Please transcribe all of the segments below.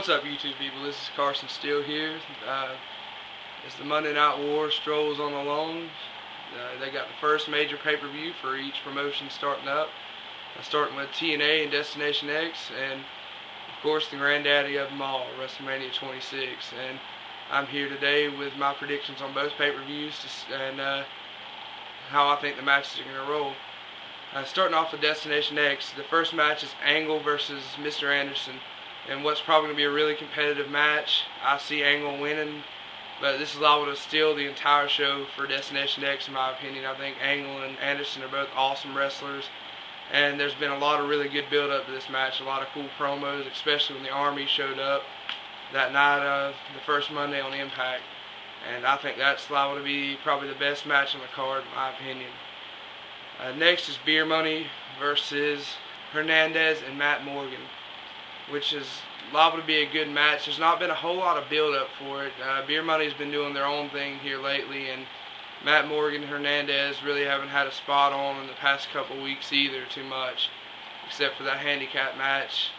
What's up, YouTube people? This is Carson Steele here. As the Monday Night War strolls on along, they got the first major pay-per-view for each promotion starting up. Starting with TNA and Destination X, and of course the granddaddy of them all, WrestleMania 26. And I'm here today with my predictions on both pay-per-views and how I think the matches are going to roll. Starting off with Destination X, the first match is Angle versus Mr. Anderson. And what's probably going to be a really competitive match. I see Angle winning, but this is liable to steal the entire show for Destination X in my opinion. I think Angle and Anderson are both awesome wrestlers, and there's been a lot of really good build-up to this match, a lot of cool promos, especially when the Army showed up that night of the first Monday on Impact. And I think that's liable to be probably the best match on the card in my opinion. Next is Beer Money versus Hernandez and Matt Morgan, which is liable to be a good match. There's not been a whole lot of build-up for it. Beer Money's been doing their own thing here lately, and Matt Morgan and Hernandez really haven't had a spot on in the past couple weeks either too much, except for that handicap match.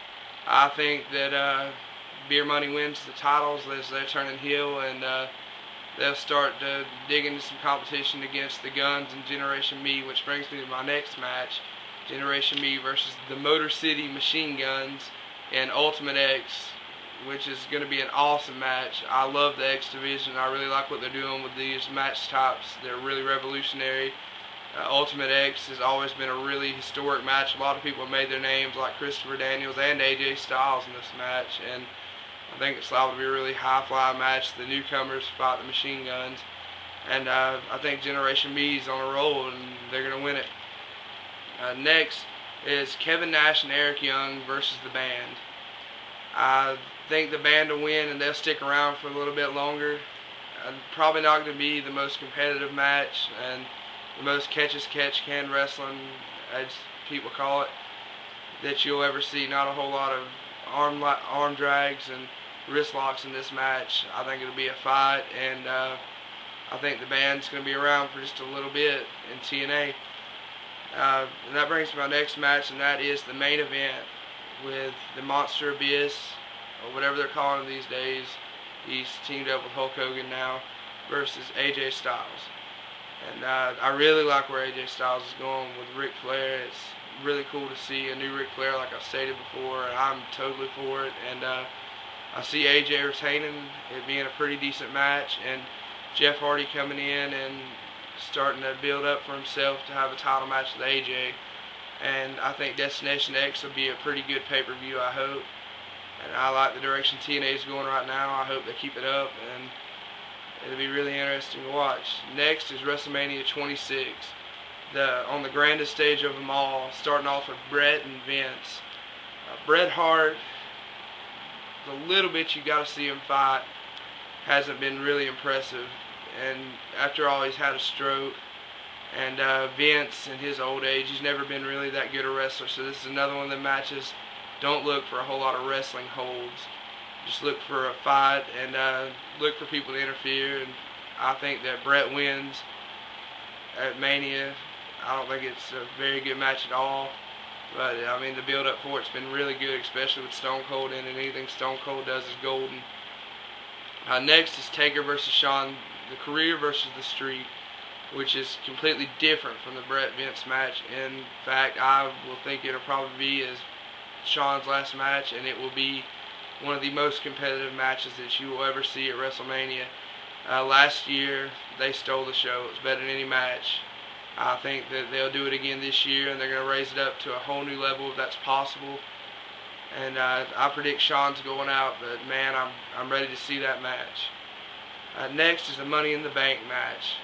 I think that Beer Money wins the titles as they're turning heel, and they'll start to dig into some competition against the Guns and Generation Me, which brings me to my next match, Generation Me versus the Motor City Machine Guns and Ultimate X, which is going to be an awesome match. I love the X division. I really like what they're doing with these match types. They're really revolutionary. Ultimate X has always been a really historic match. A lot of people have made their names, like Christopher Daniels and AJ Styles, in this match, and I think it's liable to be a really high-fly match. The newcomers fight the Machine Guns, and I think Generation Me's on a roll, and they're going to win it. Next is Kevin Nash and Eric Young versus the Band. I think the Band will win, and they'll stick around for a little bit longer. Probably not going to be the most competitive match and the most catch-as-catch-can wrestling, as people call it, that you'll ever see. Not a whole lot of arm drags and wrist locks in this match. I think it'll be a fight, and I think the Band's going to be around for just a little bit in TNA. And that brings me to my next match, and that is the main event with the Monster Abyss, or whatever they're calling him these days. He's teamed up with Hulk Hogan now, versus AJ Styles. And I really like where AJ Styles is going with Ric Flair. It's really cool to see a new Ric Flair, like I've stated before, and I'm totally for it. And I see AJ retaining, it being a pretty decent match, and Jeff Hardy coming in and starting to build up for himself to have a title match with AJ. And I think Destination X will be a pretty good pay-per-view, I hope. And I like the direction TNA is going right now. I hope they keep it up, and it'll be really interesting to watch. Next is WrestleMania 26, on the grandest stage of them all, starting off with Bret and Vince. Bret Hart, the little bit you got to see him fight, hasn't been really impressive. And after all, he's had a stroke. And Vince, in his old age, he's never been really that good a wrestler. So this is another one of the matches. Don't look for a whole lot of wrestling holds. Just look for a fight and look for people to interfere. And I think that Bret wins at Mania. I don't think it's a very good match at all. But, I mean, the build-up for it's been really good, especially with Stone Cold in it. Anything Stone Cold does is golden. Next is Taker versus Shawn, the career versus the street, which is completely different from the Bret Vince match. In fact, I will think it'll probably be as Shawn's last match, and it will be one of the most competitive matches that you will ever see at WrestleMania. Last year, they stole the show. It was better than any match. I think that they'll do it again this year, and they're going to raise it up to a whole new level if that's possible. And I predict Shawn's going out, but man, I'm ready to see that match. Next is the Money in the Bank match.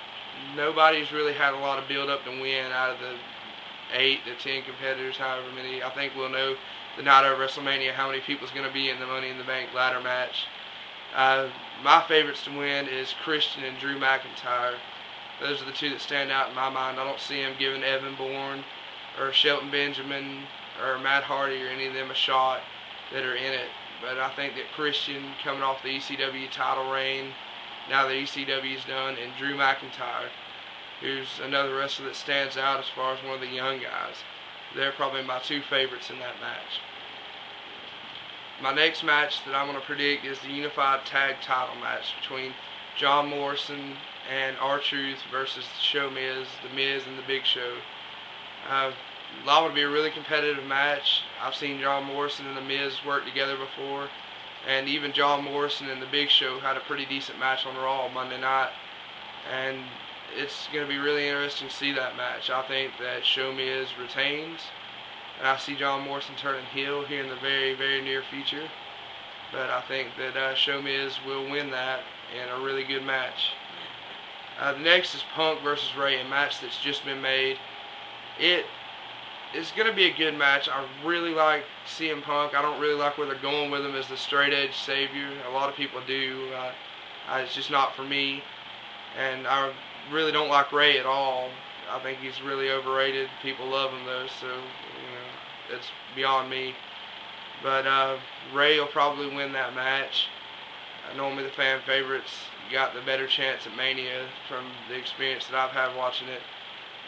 Nobody's really had a lot of build-up to win out of the 8 to 10 competitors, however many. I think we'll know the night of WrestleMania how many people's going to be in the Money in the Bank ladder match. My favorites to win is Christian and Drew McIntyre. Those are the two that stand out in my mind. I don't see him giving Evan Bourne or Shelton Benjamin or Matt Hardy or any of them a shot that are in it. But I think that Christian, coming off the ECW title reign, now the ECW is done, and Drew McIntyre, who's another wrestler that stands out as far as one of the young guys. They're probably my two favorites in that match. My next match that I'm going to predict is the unified tag title match between John Morrison and R-Truth versus Show Miz, The Miz, and The Big Show. Liable to be a really competitive match. I've seen John Morrison and The Miz work together before, and even John Morrison and The Big Show had a pretty decent match on Raw Monday night, and it's going to be really interesting to see that match. I think that Show Miz retains, and I see John Morrison turning heel here in the very, very near future, but I think that Show Miz will win that in a really good match. The next is Punk versus Ray, a match that's just been made. It is going to be a good match. I really like CM Punk. I don't really like where they're going with him as the straight edge savior. A lot of people do. It's just not for me. And I really don't like Ray at all. I think he's really overrated. People love him though, so it's beyond me. But Ray will probably win that match. Normally the fan favorites got the better chance at Mania from the experience that I've had watching it.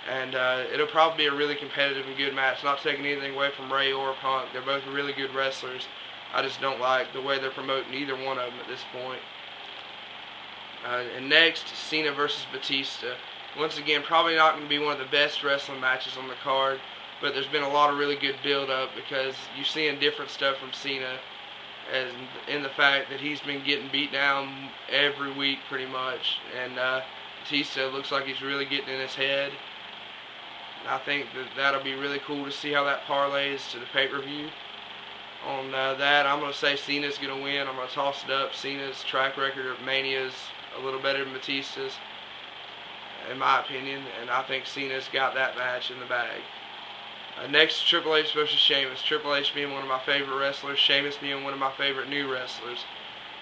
And it'll probably be a really competitive and good match. Not taking anything away from Ray or Punk. They're both really good wrestlers. I just don't like the way they're promoting either one of them at this point. And next, Cena versus Batista. Once again, probably not going to be one of the best wrestling matches on the card, but there's been a lot of really good build-up because you're seeing different stuff from Cena, as in the fact that he's been getting beat down every week pretty much, and Batista looks like he's really getting in his head. I think that'll be really cool to see how that parlays to the pay-per-view. On that, I'm going to say Cena's going to win. I'm going to toss it up. Cena's track record of Mania is a little better than Batista's, in my opinion, and I think Cena's got that match in the bag. Next, Triple H versus Sheamus. Triple H being one of my favorite wrestlers, Sheamus being one of my favorite new wrestlers.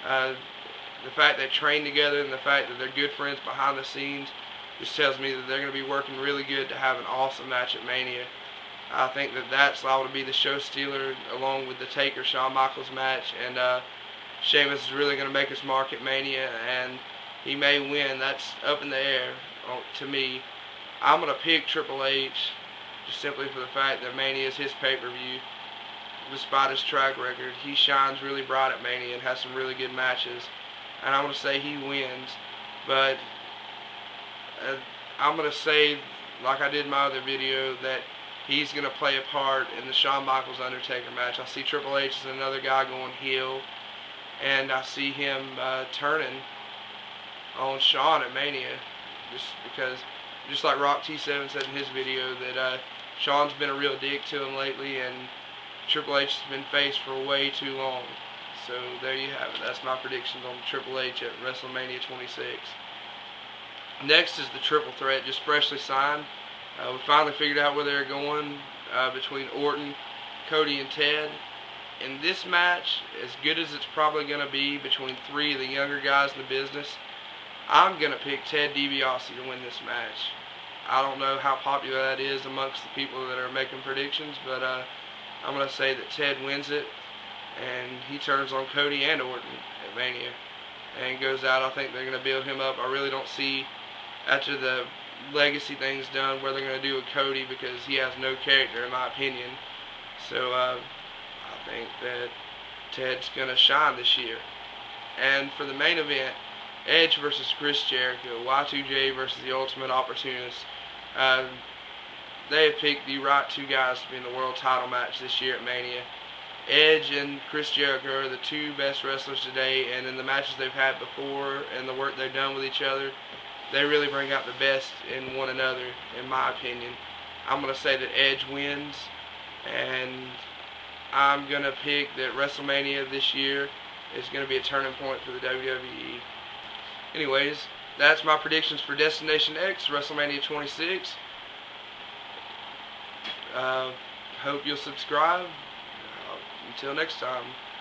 The fact they train together and the fact that they're good friends behind the scenes just tells me that they're going to be working really good to have an awesome match at Mania. I think that that's liable to be the show stealer along with the Taker Shawn Michaels match, and Sheamus is really going to make his mark at Mania, and he may win. That's up in the air to me. I'm going to pick Triple H just simply for the fact that Mania is his pay-per-view. Despite his track record, he shines really bright at Mania and has some really good matches, and I'm going to say he wins. But I'm going to say, like I did in my other video, that he's going to play a part in the Shawn Michaels Undertaker match. I see Triple H as another guy going heel, and I see him turning on Shawn at Mania, just because, just like Rock T7 said in his video, that Shawn's been a real dick to him lately, and Triple H has been faced for way too long. So there you have it. That's my predictions on Triple H at WrestleMania 26. Next is the Triple Threat, just freshly signed. We finally figured out where they're going between Orton, Cody, and Ted. In this match, as good as it's probably going to be between three of the younger guys in the business, I'm going to pick Ted DiBiase to win this match. I don't know how popular that is amongst the people that are making predictions, but I'm going to say that Ted wins it, and he turns on Cody and Orton at Mania and goes out. I think they're going to build him up. I really don't see, after the legacy thing's done, where they're going to do with Cody, because he has no character in my opinion. So I think that Ted's going to shine this year. And for the main event, Edge versus Chris Jericho, Y2J versus the Ultimate Opportunist. They have picked the right two guys to be in the world title match this year at Mania. Edge and Chris Jericho are the two best wrestlers today, and in the matches they've had before and the work they've done with each other, they really bring out the best in one another, in my opinion. I'm going to say that Edge wins, and I'm going to pick that WrestleMania this year is going to be a turning point for the WWE. Anyways, that's my predictions for Destination X, WrestleMania 26. Hope you'll subscribe. Until next time.